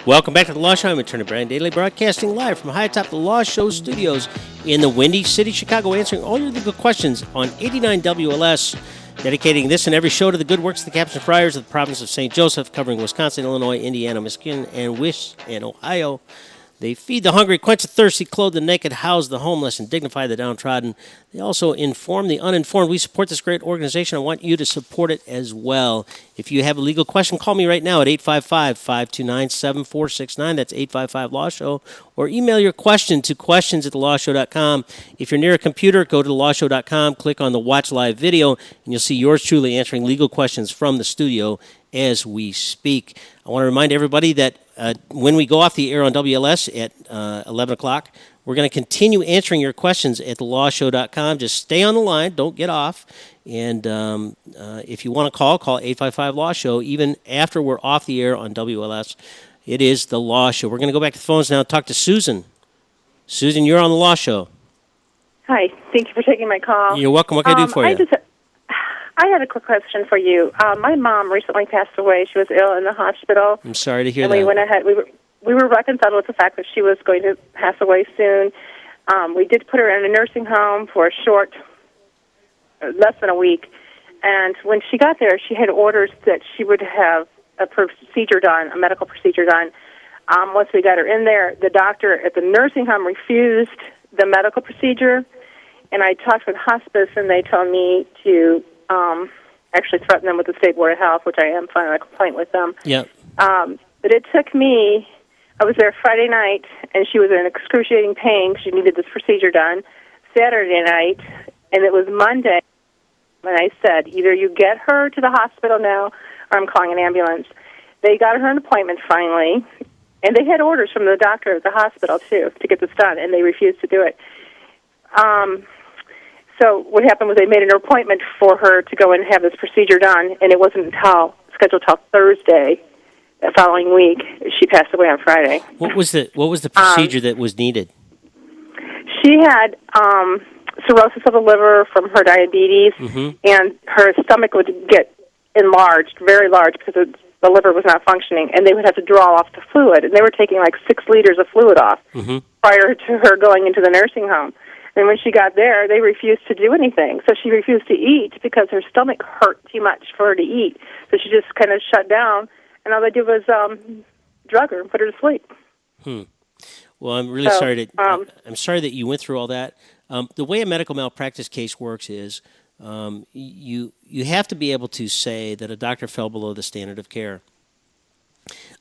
Welcome back to the Law Show. I'm attorney Brian Dailey, broadcasting live from high atop the Law Show studios in the Windy City, Chicago, answering all your legal questions on 89 WLS, dedicating this and every show to the good works of the Captain Friars of the province of St. Joseph, covering Wisconsin, Illinois, Indiana, Michigan, and Ohio. They feed the hungry, quench the thirsty, clothe the naked, house the homeless, and dignify the downtrodden. They also inform the uninformed. We support this great organization. I want you to support it as well. If you have a legal question, call me right now at 855-529-7469. That's 855-LAW-SHOW. Or email your question to questions@thelawshow.com. If you're near a computer, go to thelawshow.com, click on the Watch Live video, and you'll see yours truly answering legal questions from the studio as we speak. I want to remind everybody that when we go off the air on WLS at 11 o'clock, we're going to continue answering your questions at thelawshow.com. Just stay on the line. Don't get off. And if you want to call 855-LAW-SHOW. Even after we're off the air on WLS, it is the Law Show. We're going to go back to the phones now and talk to Susan. Susan, you're on the Law Show. Hi. Thank you for taking my call. You're welcome. What can I do for you? I had a quick question for you. My mom recently passed away. She was ill in the hospital. I'm sorry to hear that. We went ahead. We were reconciled with the fact that she was going to pass away soon. We did put her in a nursing home for a short, less than a week. And when she got there, she had orders that she would have a procedure done, a medical procedure done. Once we got her in there, the doctor at the nursing home refused the medical procedure. And I talked with hospice, and they told me to actually threaten them with the State Board of Health, which I am filing a complaint with them. Yep. But it took me, I was there Friday night, and she was in excruciating pain. She needed this procedure done Saturday night, and it was Monday. And I said, either you get her to the hospital now, or I'm calling an ambulance. They got her an appointment finally, and they had orders from the doctor at the hospital, too, to get this done, and they refused to do it. So what happened was they made an appointment for her to go and have this procedure done, and it wasn't scheduled till Thursday the following week. She passed away on Friday. What was the procedure that was needed? She had cirrhosis of the liver from her diabetes, and her stomach would get enlarged, very large, because the liver was not functioning, and they would have to draw off the fluid, and they were taking like 6 liters of fluid off prior to her going into the nursing home. And when she got there, they refused to do anything. So she refused to eat because her stomach hurt too much for her to eat. So she just kind of shut down, and all they did was drug her and put her to sleep. Well, I'm really sorry I'm sorry that you went through all that. The way a medical malpractice case works is you have to be able to say that a doctor fell below the standard of care.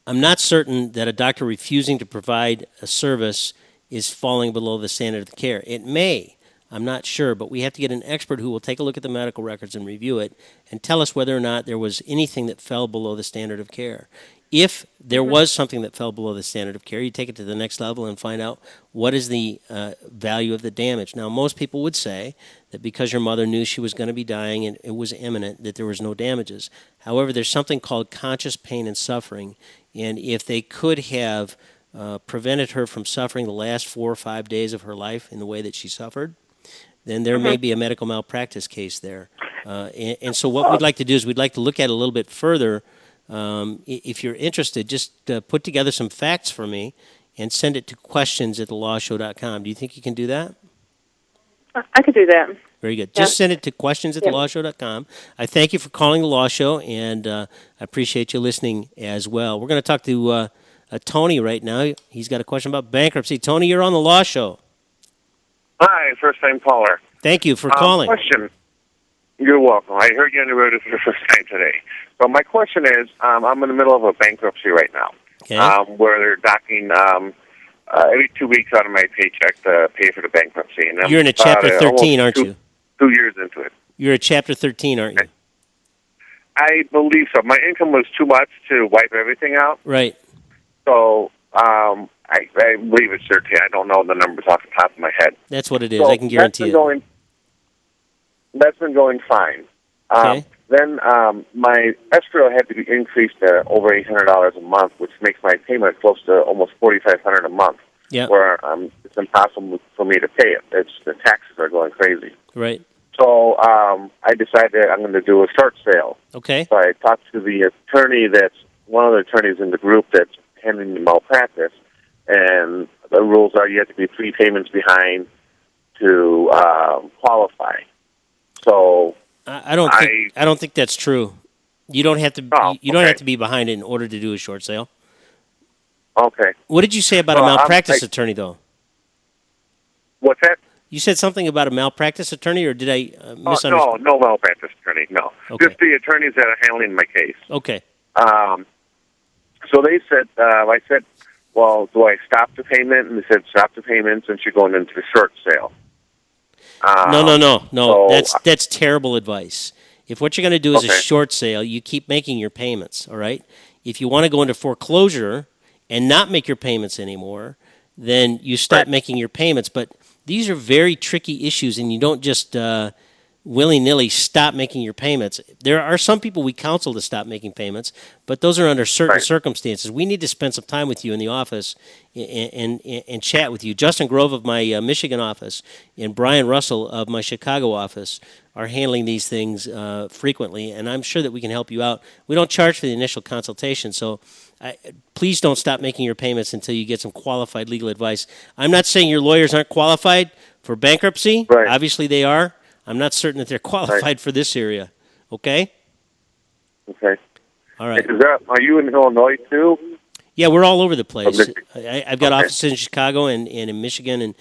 I'm not certain that a doctor refusing to provide a service is falling below the standard of care. It may. I'm not sure, but we have to get an expert who will take a look at the medical records and review it and tell us whether or not there was anything that fell below the standard of care. If there was something that fell below the standard of care, you take it to the next level and find out what is the value of the damage. Now, most people would say that because your mother knew she was going to be dying and it was imminent, that there was no damages. However, there's something called conscious pain and suffering, and if they could have prevented her from suffering the last 4 or 5 days of her life in the way that she suffered, then there may be a medical malpractice case there. And so what we'd like to do is we'd like to look at it a little bit further. If you're interested, just put together some facts for me and send it to questions@thelawshow.com. Do you think you can do that? I could do that. Very good. Just send it to questions@thelawshow.com. I thank you for calling the Law Show, and I appreciate you listening as well. We're going to talk to Tony right now. He's got a question about bankruptcy. Tony, you're on the Law Show. Hi, first-time caller. Thank you for calling. Question. You're welcome. I heard you on the radio for the first time today. So my question is, I'm in the middle of a bankruptcy right now, where they're docking every 2 weeks out of my paycheck to pay for the bankruptcy. And you're in a Chapter 13, aren't you? 2 years into it. You're a Chapter 13, aren't you? I believe so. My income was too much to wipe everything out. Right. So I believe it's 13. I don't know the numbers off the top of my head. That's what it is. I can guarantee it. That's been going fine. Okay. Then my escrow had to be increased to over $800 a month, which makes my payment close to almost $4,500 a month. Yeah. Where it's impossible for me to pay it. The taxes are going crazy. Right. So I decided I'm going to do a short sale. Okay. So I talked to the attorney one of the attorneys in the group that's handling the malpractice, and the rules are you have to be 3 payments behind to qualify. So I don't think that's true. You don't have to. You don't have to be behind it in order to do a short sale. Okay. What did you say about a malpractice attorney, though? What's that? You said something about a malpractice attorney, or did I misunderstand? No malpractice attorney, no. Okay. Just the attorneys that are handling my case. Okay. So they said, I said, well, do I stop the payment? And they said, stop the payments, and you're going into the short sale. No. So, That's terrible advice. If what you're going to do is a short sale, you keep making your payments, all right? If you want to go into foreclosure and not make your payments anymore, then you stop making your payments. But these are very tricky issues, and you don't just willy-nilly stop making your payments. There are some people we counsel to stop making payments, but those are under certain circumstances. We need to spend some time with you in the office and chat with you. Justin Grove of my Michigan office and Brian Russell of my Chicago office are handling these things frequently, and I'm sure that we can help you out. We don't charge for the initial consultation, so please don't stop making your payments until you get some qualified legal advice. I'm not saying your lawyers aren't qualified for bankruptcy. Right. Obviously they are. I'm not certain that they're qualified for this area. Okay? Okay. All right. Are you in Illinois, too? Yeah, we're all over the place. I've got offices in Chicago and in Michigan and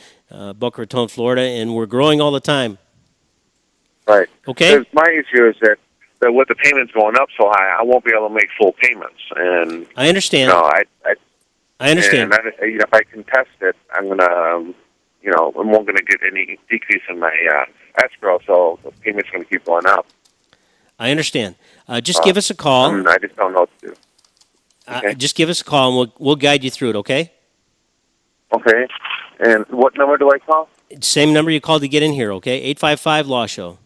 Boca Raton, Florida, and we're growing all the time. Right. Okay? Because my issue is that with the payments going up so high, I won't be able to make full payments. And I understand. I understand. And if I contest it, I'm going to, I'm not going to get any decrease in my escrow, so the payment's going to keep going up. I understand. Just give us a call. I just don't know what to do. Okay. Just give us a call, and we'll guide you through it, okay? Okay. And what number do I call? Same number you called to get in here, okay? 855-LAW-SHOW.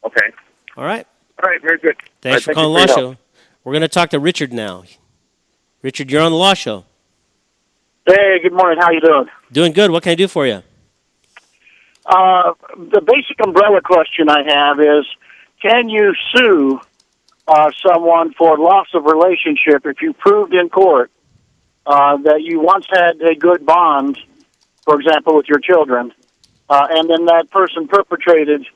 Okay. All right. All right, very good. Thanks for calling Law Show. We're going to talk to Richard now. Richard, you're on the Law Show. Hey, good morning. How you doing? Doing good. What can I do for you? The basic umbrella question I have is, can you sue someone for loss of relationship if you proved in court that you once had a good bond, for example, with your children, and then that person perpetrated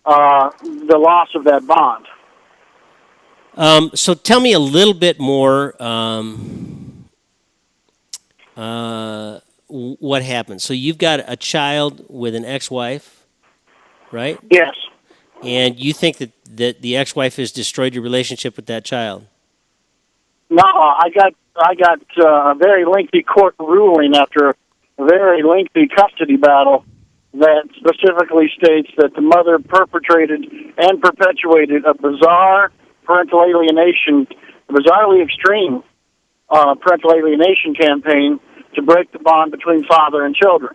the loss of that bond? So tell me a little bit more what happened. So you've got a child with an ex-wife, right? Yes. And you think that the ex-wife has destroyed your relationship with that child? No, I got a very lengthy court ruling after a very lengthy custody battle that specifically states that the mother perpetrated and perpetuated a bizarre parental alienation, a bizarrely extreme parental alienation campaign to break the bond between father and children.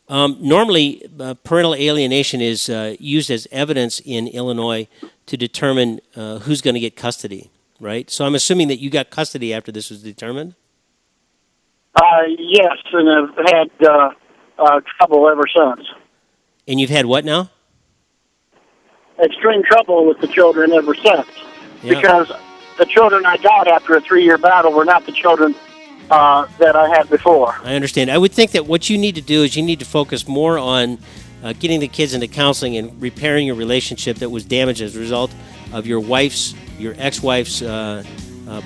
Normally, parental alienation is used as evidence in Illinois to determine who's going to get custody, right? So I'm assuming that you got custody after this was determined? Yes, and I've had trouble ever since. And you've had what now? Extreme trouble with the children ever since. Yeah. Because the children I got after a 3-year battle were not the children that I had before. I understand. I would think that what you need to do is you need to focus more on getting the kids into counseling and repairing your relationship that was damaged as a result of your ex-wife's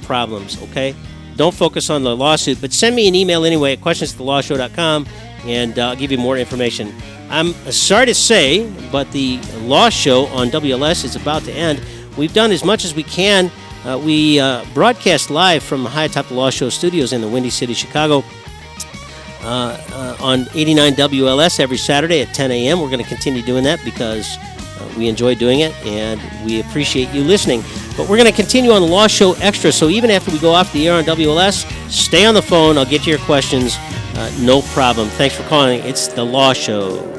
problems, okay? Don't focus on the lawsuit, but send me an email anyway at questions@thelawshow.com, and I'll give you more information. I'm sorry to say, but the Law Show on WLS is about to end. We've done as much as we can. We broadcast live from high atop the Law Show studios in the Windy City, Chicago, on 89 WLS every Saturday at 10 a.m. We're going to continue doing that because we enjoy doing it, and we appreciate you listening. But we're going to continue on the Law Show Extra, so even after we go off the air on WLS, stay on the phone. I'll get to your questions. No problem. Thanks for calling. It's the Law Show.